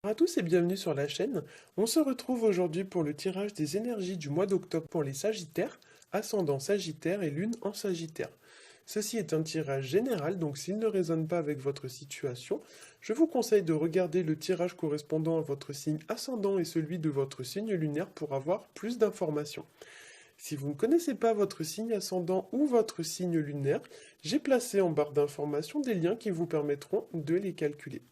Bonjour à tous et bienvenue sur la chaîne. On se retrouve aujourd'hui pour le tirage des énergies du mois d'octobre pour les Sagittaires, ascendant Sagittaire et Lune en Sagittaire. Ceci est un tirage général, donc s'il ne résonne pas avec votre situation, je vous conseille de regarder le tirage correspondant à votre signe ascendant et celui de votre signe lunaire pour avoir plus d'informations. Si vous ne connaissez pas votre signe ascendant ou votre signe lunaire, j'ai placé en barre d'informations des liens qui vous permettront de les calculer.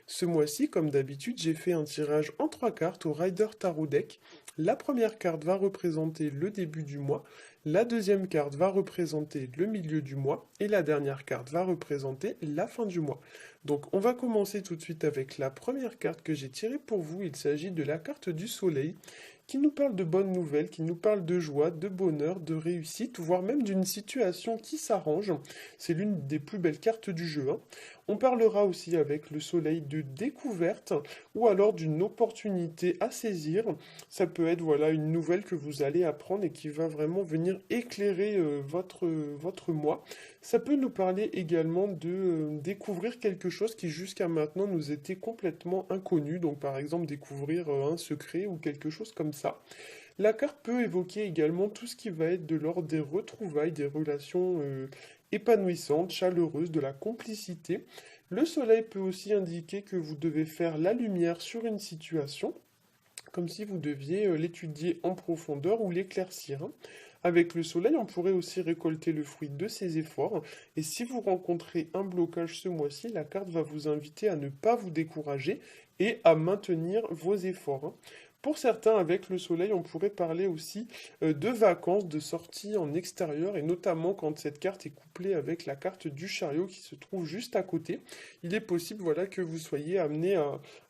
Ce mois-ci, comme d'habitude, j'ai fait un tirage en 3 cartes au Rider Tarot Deck. La première carte va représenter le début du mois, la deuxième carte va représenter le milieu du mois et la dernière carte va représenter la fin du mois. Donc on va commencer tout de suite avec la première carte que j'ai tirée pour vous. Il s'agit de la carte du soleil qui nous parle de bonnes nouvelles, qui nous parle de joie, de bonheur, de réussite, voire même d'une situation qui s'arrange. C'est l'une des plus belles cartes du jeu, hein. On parlera aussi avec le soleil de découverte ou alors d'une opportunité à saisir. Ça peut être voilà une nouvelle que vous allez apprendre et qui va vraiment venir éclairer votre mois. Ça peut nous parler également de découvrir quelque chose qui jusqu'à maintenant nous était complètement inconnu. Donc par exemple découvrir un secret ou quelque chose comme ça. La carte peut évoquer également tout ce qui va être de l'ordre des retrouvailles, des relations épanouissantes, chaleureuses, de la complicité. Le soleil peut aussi indiquer que vous devez faire la lumière sur une situation, comme si vous deviez l'étudier en profondeur ou l'éclaircir, hein. Avec le soleil, on pourrait aussi récolter le fruit de ses efforts. Et si vous rencontrez un blocage ce mois-ci, la carte va vous inviter à ne pas vous décourager et à maintenir vos efforts, hein. Pour certains, avec le soleil, on pourrait parler aussi de vacances, de sorties en extérieur, et notamment quand cette carte est couplée avec la carte du chariot qui se trouve juste à côté. Il est possible voilà, que vous soyez amené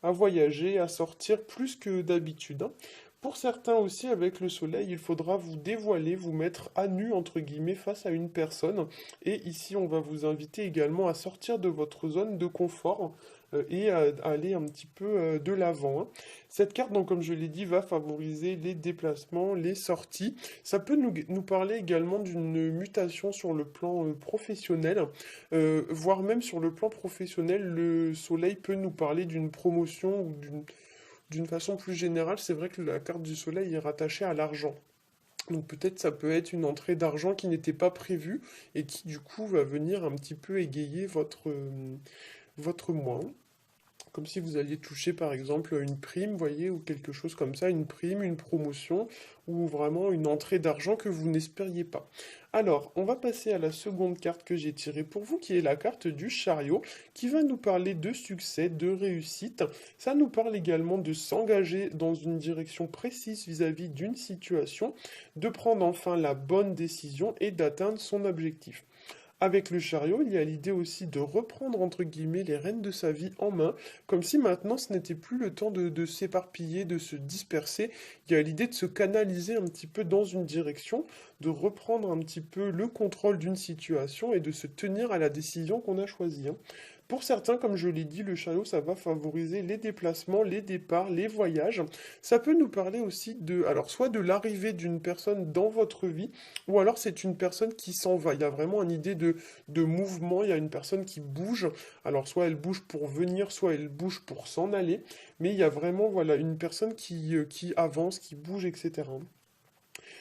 à voyager, à sortir plus que d'habitude, hein. Pour certains aussi, avec le soleil, il faudra vous dévoiler, vous mettre à nu, entre guillemets, face à une personne. Et ici, on va vous inviter également à sortir de votre zone de confort et à aller un petit peu de l'avant, hein. Cette carte, donc, comme je l'ai dit, va favoriser les déplacements, les sorties. Ça peut nous parler également d'une mutation sur le plan professionnel, voire même sur le plan professionnel, le soleil peut nous parler d'une promotion ou d'une façon plus générale. C'est vrai que la carte du soleil est rattachée à l'argent. Donc peut-être ça peut être une entrée d'argent qui n'était pas prévue et qui du coup va venir un petit peu égayer votre mois. Comme si vous alliez toucher par exemple une prime, voyez, ou quelque chose comme ça, une prime, une promotion, ou vraiment une entrée d'argent que vous n'espériez pas. Alors, on va passer à la seconde carte que j'ai tirée pour vous, qui est la carte du chariot, qui va nous parler de succès, de réussite. Ça nous parle également de s'engager dans une direction précise vis-à-vis d'une situation, de prendre enfin la bonne décision et d'atteindre son objectif. Avec le chariot, il y a l'idée aussi de reprendre entre guillemets les rênes de sa vie en main, comme si maintenant ce n'était plus le temps de s'éparpiller, de se disperser. Il y a l'idée de se canaliser un petit peu dans une direction, de reprendre un petit peu le contrôle d'une situation et de se tenir à la décision qu'on a choisie, hein. Pour certains, comme je l'ai dit, le chariot, ça va favoriser les déplacements, les départs, les voyages. Ça peut nous parler aussi de, alors soit de l'arrivée d'une personne dans votre vie, ou alors c'est une personne qui s'en va. Il y a vraiment une idée de mouvement, il y a une personne qui bouge. Alors soit elle bouge pour venir, soit elle bouge pour s'en aller. Mais il y a vraiment voilà, une personne qui avance, qui bouge, etc.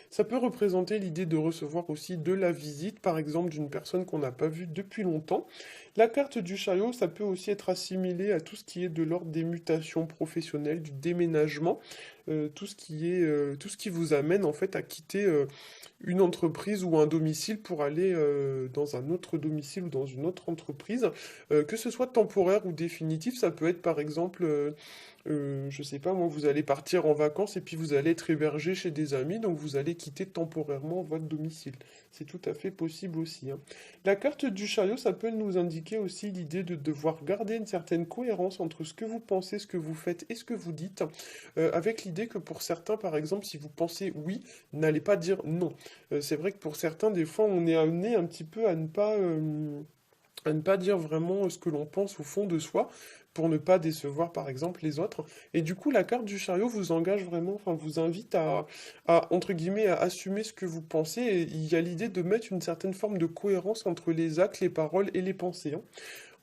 Ça peut représenter l'idée de recevoir aussi de la visite, par exemple, d'une personne qu'on n'a pas vue depuis longtemps. La carte du chariot, ça peut aussi être assimilé à tout ce qui est de l'ordre des mutations professionnelles, du déménagement, tout ce qui vous amène en fait à quitter une entreprise ou un domicile pour aller dans un autre domicile ou dans une autre entreprise, que ce soit temporaire ou définitif. Ça peut être par exemple je sais pas, moi, vous allez partir en vacances et puis vous allez être hébergé chez des amis, donc vous allez quitter temporairement votre domicile. C'est tout à fait possible aussi, hein. La carte du chariot, ça peut nous indiquer aussi l'idée de devoir garder une certaine cohérence entre ce que vous pensez, ce que vous faites et ce que vous dites, avec l'idée que pour certains, par exemple, si vous pensez oui, n'allez pas dire non. C'est vrai que pour certains, des fois, on est amené un petit peu à ne pas dire vraiment ce que l'on pense au fond de soi, pour ne pas décevoir par exemple les autres. Et du coup, la carte du chariot vous engage vraiment, enfin vous invite entre guillemets, à assumer ce que vous pensez. Et il y a l'idée de mettre une certaine forme de cohérence entre les actes, les paroles et les pensées, hein.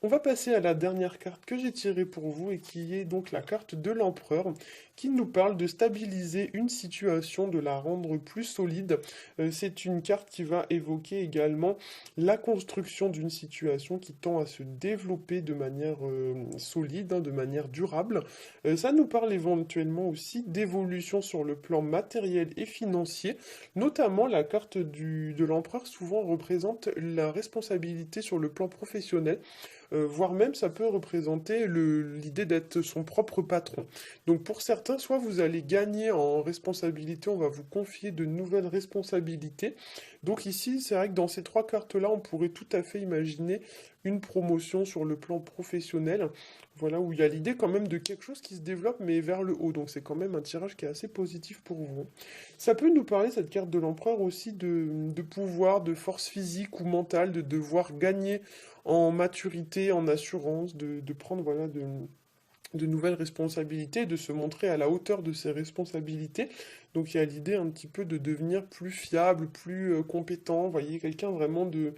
On va passer à la dernière carte que j'ai tirée pour vous et qui est donc la carte de l'empereur qui nous parle de stabiliser une situation, de la rendre plus solide. C'est une carte qui va évoquer également la construction d'une situation qui tend à se développer de manière solide, de manière durable. Ça nous parle éventuellement aussi d'évolution sur le plan matériel et financier, notamment la carte de l'empereur souvent représente la responsabilité sur le plan professionnel, voire même ça peut représenter l'idée d'être son propre patron. Donc pour certains, soit vous allez gagner en responsabilité, on va vous confier de nouvelles responsabilités. Donc ici, c'est vrai que dans ces trois cartes-là, on pourrait tout à fait imaginer une promotion sur le plan professionnel, voilà, où il y a l'idée quand même de quelque chose qui se développe, mais vers le haut. Donc c'est quand même un tirage qui est assez positif pour vous. Ça peut nous parler, cette carte de l'empereur, aussi de pouvoir, de force physique ou mentale, de devoir gagner en maturité, en assurance, de prendre voilà, de nouvelles responsabilités, de se montrer à la hauteur de ses responsabilités. Donc il y a l'idée un petit peu de devenir plus fiable, plus compétent, vous voyez, quelqu'un vraiment de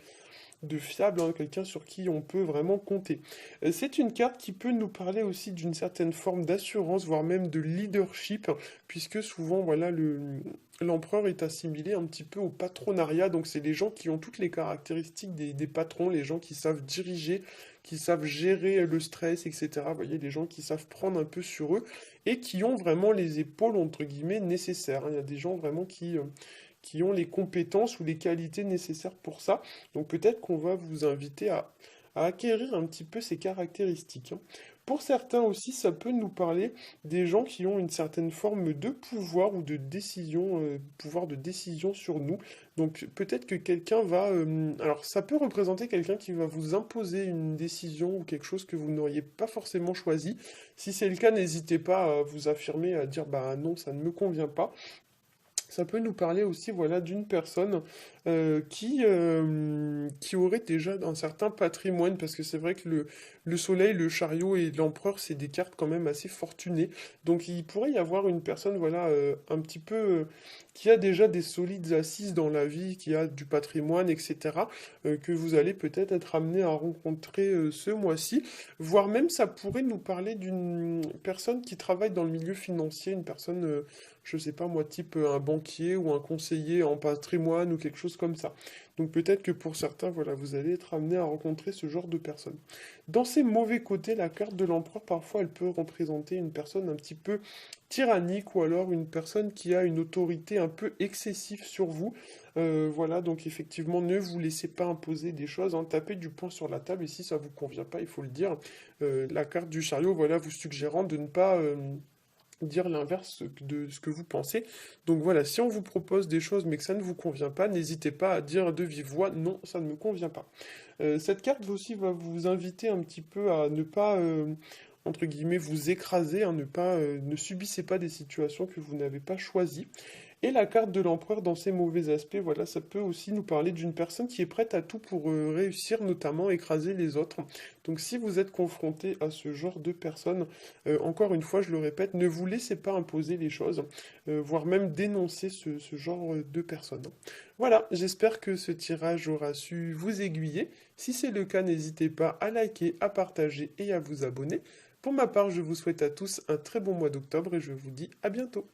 fiable, hein, quelqu'un sur qui on peut vraiment compter. C'est une carte qui peut nous parler aussi d'une certaine forme d'assurance, voire même de leadership, puisque souvent, voilà, l'empereur est assimilé un petit peu au patronariat, donc c'est les gens qui ont toutes les caractéristiques des patrons, les gens qui savent diriger, qui savent gérer le stress, etc. Vous voyez, les gens qui savent prendre un peu sur eux et qui ont vraiment les épaules, entre guillemets, nécessaires, hein. Il y a des gens vraiment qui ont les compétences ou les qualités nécessaires pour ça. Donc peut-être qu'on va vous inviter à acquérir un petit peu ces caractéristiques, hein. Pour certains aussi, ça peut nous parler des gens qui ont une certaine forme de pouvoir ou de décision, pouvoir de décision sur nous. Donc peut-être que quelqu'un va... alors ça peut représenter quelqu'un qui va vous imposer une décision ou quelque chose que vous n'auriez pas forcément choisi. Si c'est le cas, n'hésitez pas à vous affirmer, à dire bah non, ça ne me convient pas. Ça peut nous parler aussi, voilà, d'une personne qui aurait déjà un certain patrimoine, parce que c'est vrai que le soleil, le chariot et l'empereur, c'est des cartes quand même assez fortunées. Donc il pourrait y avoir une personne, voilà, un petit peu, qui a déjà des solides assises dans la vie, qui a du patrimoine, etc., que vous allez peut-être être amené à rencontrer ce mois-ci. Voire même, ça pourrait nous parler d'une personne qui travaille dans le milieu financier, une personne... je sais pas moi, type un banquier ou un conseiller en patrimoine ou quelque chose comme ça. Donc peut-être que pour certains, voilà, vous allez être amené à rencontrer ce genre de personnes. Dans ces mauvais côtés, la carte de l'empereur, parfois, elle peut représenter une personne un petit peu tyrannique ou alors une personne qui a une autorité un peu excessive sur vous. Voilà, donc effectivement, ne vous laissez pas imposer des choses, hein, tapez du poing sur la table et si ça vous convient pas, il faut le dire. La carte du chariot, voilà, vous suggérant de ne pas... dire l'inverse de ce que vous pensez. Donc voilà, si on vous propose des choses mais que ça ne vous convient pas, n'hésitez pas à dire de vive voix non, ça ne me convient pas. Cette carte aussi va vous inviter un petit peu à ne pas, entre guillemets, vous écraser, hein, ne subissez pas des situations que vous n'avez pas choisies. Et la carte de l'empereur dans ses mauvais aspects, voilà, ça peut aussi nous parler d'une personne qui est prête à tout pour réussir, notamment écraser les autres. Donc si vous êtes confronté à ce genre de personne, encore une fois, je le répète, ne vous laissez pas imposer les choses, voire même dénoncer ce genre de personnes. Voilà, j'espère que ce tirage aura su vous aiguiller. Si c'est le cas, n'hésitez pas à liker, à partager et à vous abonner. Pour ma part, je vous souhaite à tous un très bon mois d'octobre et je vous dis à bientôt.